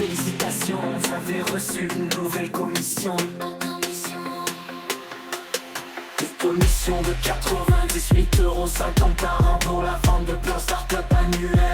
Félicitations, vous avez reçu une nouvelle commission. Une commission de 98,50 € par an pour la vente de plans start-up annuels.